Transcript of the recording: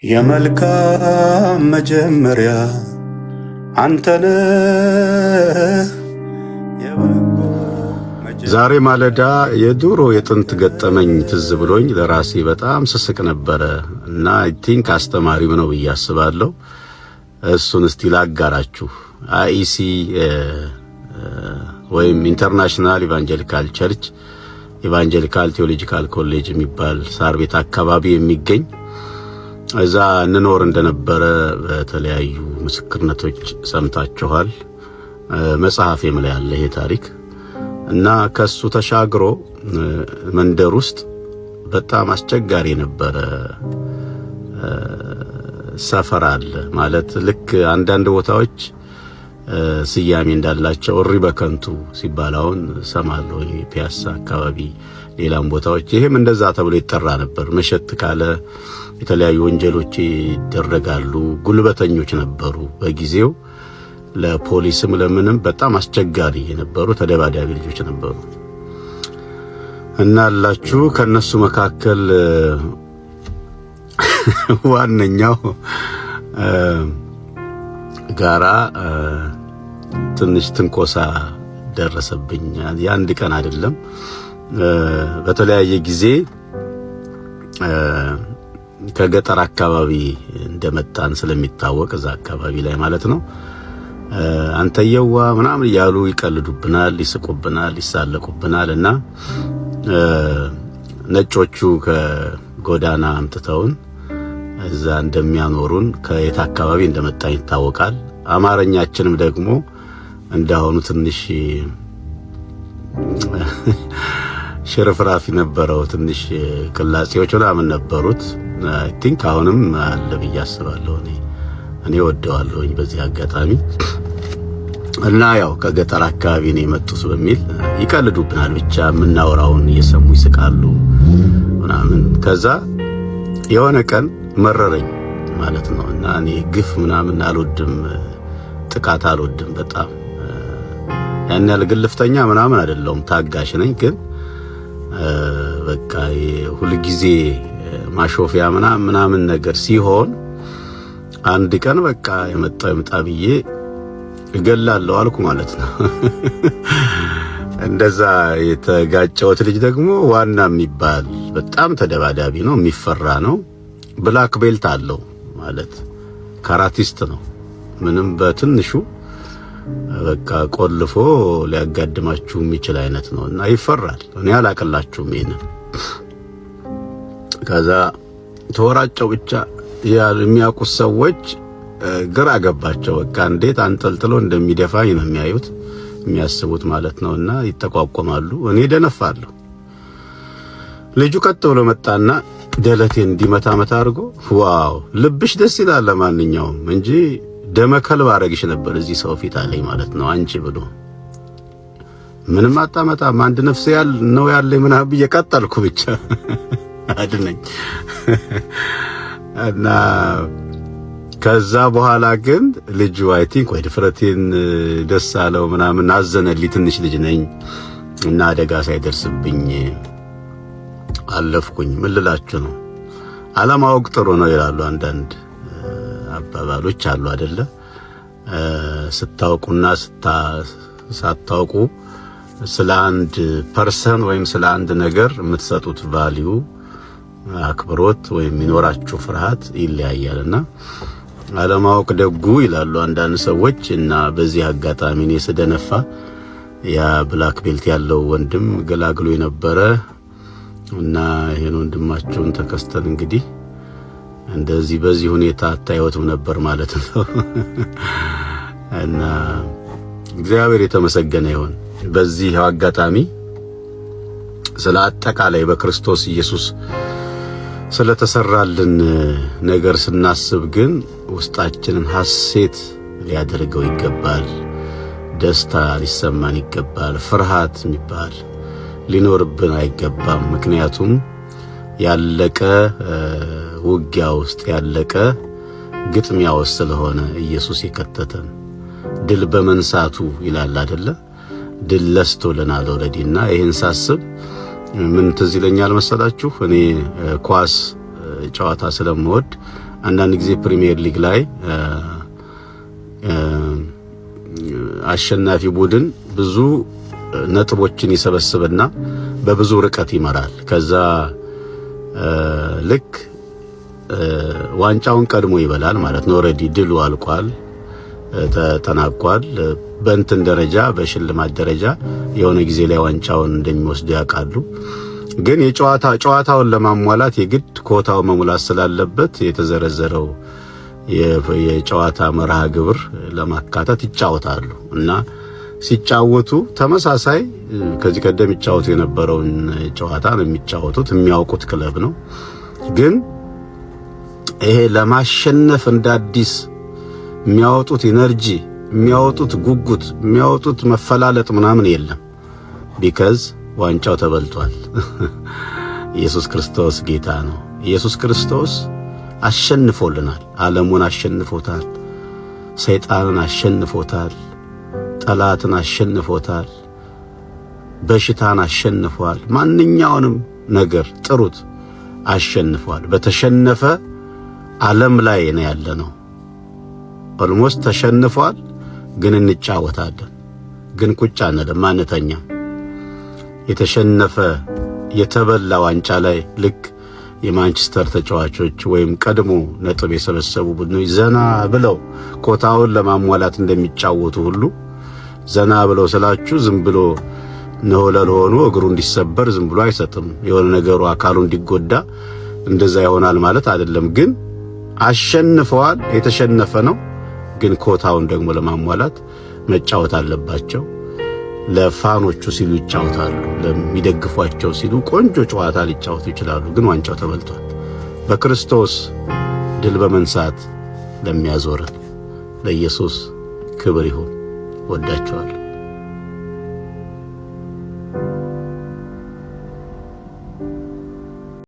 የመልካም መጀመሪያ አንተነህ የበጎ ዛሬ ማለዳ የድሮ የጥንት ገጠመኝ ትዝ ብሎኝ ለራሴ በጣም ስስቅ ነበረ እና አይ ቲንክ አስተማሪም ነው ብዬ አስባለሁ። እሱን እስቲ ላጋራችሁ። አይሲ ወይም ኢንተርናሽናል ኢቫንጀሊካል ቸርች ኢቫንጀሊካል ቴዎሎጂካል ኮሌጅ የሚባል ሳር ቤት አካባቢ የሚገኝ እዛ እንኖር እንደነበረ በተለያዩ ምስክርነቶች ሰምታችኋል። መጽሐፌም ላይ ያለ ይሄ ታሪክ እና ከሱ ተሻግሮ መንደር ውስጥ በጣም አስቸጋሪ የነበረ ሰፈር አለ። ማለት ልክ አንዳንድ ቦታዎች ስያሜ እንዳላቸው እሪ በከንቱ ሲባል አሁን ሰማለሁ። ፒያሳ አካባቢ ሌላም ቦታዎች ይሄም እንደዛ ተብሎ ይጠራ ነበር። መሸት ካለ የተለያዩ ወንጀሎች ይደረጋሉ። ጉልበተኞች ነበሩ በጊዜው። ለፖሊስም ለምንም በጣም አስቸጋሪ የነበሩ ተደባዳቢ ልጆች ነበሩ እና አላችሁ ከነሱ መካከል ዋነኛው ጋራ ትንሽ ትንኮሳ ደረሰብኝ። የአንድ ቀን አይደለም፣ በተለያየ ጊዜ ከገጠር አካባቢ እንደመጣን ስለሚታወቅ እዛ አካባቢ ላይ ማለት ነው አንተየዋ ምናምን እያሉ ይቀልዱብናል፣ ይስቁብናል፣ ይሳለቁብናል እና ነጮቹ ከጎዳና አምጥተውን እዛ እንደሚያኖሩን ከየት አካባቢ እንደመጣን ይታወቃል። አማርኛችንም ደግሞ እንዳሁኑ ትንሽ ሽርፍራፊ ነበረው። ትንሽ ቅላጼዎች ምናምን ነበሩት። አይ ቲንክ አሁንም አለ ብዬ አስባለሁ። እኔ ወደዋለሁኝ በዚህ አጋጣሚ እና ያው ከገጠር አካባቢ ነው የመጡት በሚል ይቀልዱብናል። ብቻ የምናወራውን እየሰሙ ይስቃሉ ምናምን። ከዛ የሆነ ቀን መረረኝ ማለት ነው እና እኔ ግፍ ምናምን አልወድም፣ ጥቃት አልወድም። በጣም ያን ያህል ግልፍተኛ ምናምን አይደለሁም፣ ታጋሽ ነኝ። ግን በቃ ሁሉ ጊዜ ማሾፊያ ምናምን ነገር ሲሆን አንድ ቀን በቃ የመጣው ይምጣ ብዬ እገላለሁ አልኩ ማለት ነው። እንደዛ የተጋጨሁት ልጅ ደግሞ ዋና የሚባል በጣም ተደባዳቢ ነው፣ የሚፈራ ነው። ብላክ ቤልት አለው ማለት ካራቲስት ነው። ምንም በትንሹ በቃ ቆልፎ ሊያጋድማችሁ የሚችል አይነት ነው እና ይፈራል። እኔ አላቀላችሁም ይሄንን። ከዛ ተወራጨው ብቻ የሚያውቁት ሰዎች ግራ ገባቸው። በቃ እንዴት አንጠልጥሎ እንደሚደፋኝ ነው የሚያዩት የሚያስቡት ማለት ነውና ይተቋቋማሉ። እኔ ደነፋለሁ። ልጁ ቀጥ ብሎ መጣና ደለቴን እንዲመታ አድርጎ ዋው ልብሽ ደስ ይላል ለማንኛውም እንጂ ደመከልብ አረግሽ ነበር እዚህ ሰው ፊት አለኝ ማለት ነው አንቺ ብሎ። ምንም አጣመጣም አንድ ነፍስ ነው ያለኝ ምናምን ብዬ ቀጠልኩ ብቻ አድነኝ እና ከዛ በኋላ ግን ልጁ አይ ቲንክ ወይ ድፍረቴን ደስ አለው ምናምን አዘነልኝ። ትንሽ ልጅ ነኝ እና አደጋ ሳይደርስብኝ አለፍኩኝ። ምን ልላችሁ ነው፣ አለማወቅ ጥሩ ነው ይላሉ አንዳንድ አባባሎች አሉ አይደለ? ስታውቁና ሳታውቁ ስለ አንድ ፐርሰን ወይም ስለ አንድ ነገር የምትሰጡት ቫልዩ አክብሮት ወይም የሚኖራችሁ ፍርሃት ይለያያልና አለማወቅ ደጉ ይላሉ አንዳንድ ሰዎች። እና በዚህ አጋጣሚ እኔ ስደነፋ ያ ብላክ ቤልት ያለው ወንድም ገላግሎ የነበረ እና ይሄን ወንድማችሁን ተከስተን እንግዲህ እንደዚህ በዚህ ሁኔታ አታዩትም ነበር ማለት ነው። እና እግዚአብሔር የተመሰገነ ይሁን። በዚህ አጋጣሚ ስለ አጠቃላይ በክርስቶስ ኢየሱስ ስለተሰራልን ነገር ስናስብ ግን ውስጣችንን ሐሴት ሊያደርገው ይገባል። ደስታ ሊሰማን ይገባል። ፍርሃት የሚባል ሊኖርብን አይገባም። ምክንያቱም ያለቀ ውጊያ ውስጥ ያለቀ ግጥሚያ ውስጥ ስለሆነ ኢየሱስ የከተተን ድል በመንሳቱ ይላል አይደለ? ድል ለስቶልናል ኦልሬዲና ይሄን ሳስብ ምን ትዝ ይለኛል መሰላችሁ? እኔ ኳስ ጨዋታ ስለምወድ አንዳንድ ጊዜ ፕሪሚየር ሊግ ላይ አሸናፊ ቡድን ብዙ ነጥቦችን ይሰበስብና በብዙ ርቀት ይመራል። ከዛ ልክ ዋንጫውን ቀድሞ ይበላል ማለት ነው። ኦሬዲ ድሉ አልቋል፣ ተጠናቋል። በእንትን ደረጃ በሽልማት ደረጃ የሆነ ጊዜ ላይ ዋንጫውን እንደሚወስዱ ያውቃሉ። ግን ጨዋታውን ለማሟላት የግድ ኮታው መሙላት ስላለበት የተዘረዘረው የጨዋታ መርሃ ግብር ለማካተት ይጫወታሉ እና ሲጫወቱ ተመሳሳይ ከዚህ ቀደም ይጫወቱ የነበረውን ጨዋታ ነው የሚጫወቱት። የሚያውቁት ክለብ ነው። ግን ይሄ ለማሸነፍ እንዳዲስ የሚያወጡት ኢነርጂ፣ የሚያወጡት ጉጉት፣ የሚያወጡት መፈላለጥ ምናምን የለም። ቢካዝ ዋንጫው ተበልቷል። ኢየሱስ ክርስቶስ ጌታ ነው። ኢየሱስ ክርስቶስ አሸንፎልናል። ዓለሙን አሸንፎታል። ሰይጣንን አሸንፎታል። ጠላትን አሸንፎታል። በሽታን አሸንፏል። ማንኛውንም ነገር ጥሩት አሸንፏል። በተሸነፈ ዓለም ላይ ነው ያለነው። ኦልሞስት ተሸንፏል። ግን እንጫወታለን። ግን ቁጭ አንልም፣ አንተኛም። የተሸነፈ የተበላ ዋንጫ ላይ ልክ የማንቸስተር ተጫዋቾች ወይም ቀድሞ ነጥብ የሰበሰቡ ቡድኖች ዘና ብለው ኮታውን ለማሟላት እንደሚጫወቱ ሁሉ ዘና ብለው ስላችሁ ዝም ብሎ ነውለል ሆኖ እግሩ እንዲሰበር ዝም ብሎ አይሰጥም። የሆነ ነገሩ አካሉ እንዲጎዳ እንደዛ ይሆናል ማለት አይደለም። ግን አሸንፈዋል። የተሸነፈ ነው። ግን ኮታውን ደግሞ ለማሟላት መጫወት አለባቸው። ለፋኖቹ ሲሉ ይጫወታሉ። ለሚደግፏቸው ሲሉ ቆንጆ ጨዋታ ሊጫወቱ ይችላሉ። ግን ዋንጫው ተበልቷል። በክርስቶስ ድል በመንሳት ለሚያዞረን ለኢየሱስ ክብር ይሁን። ወዳችኋለሁ።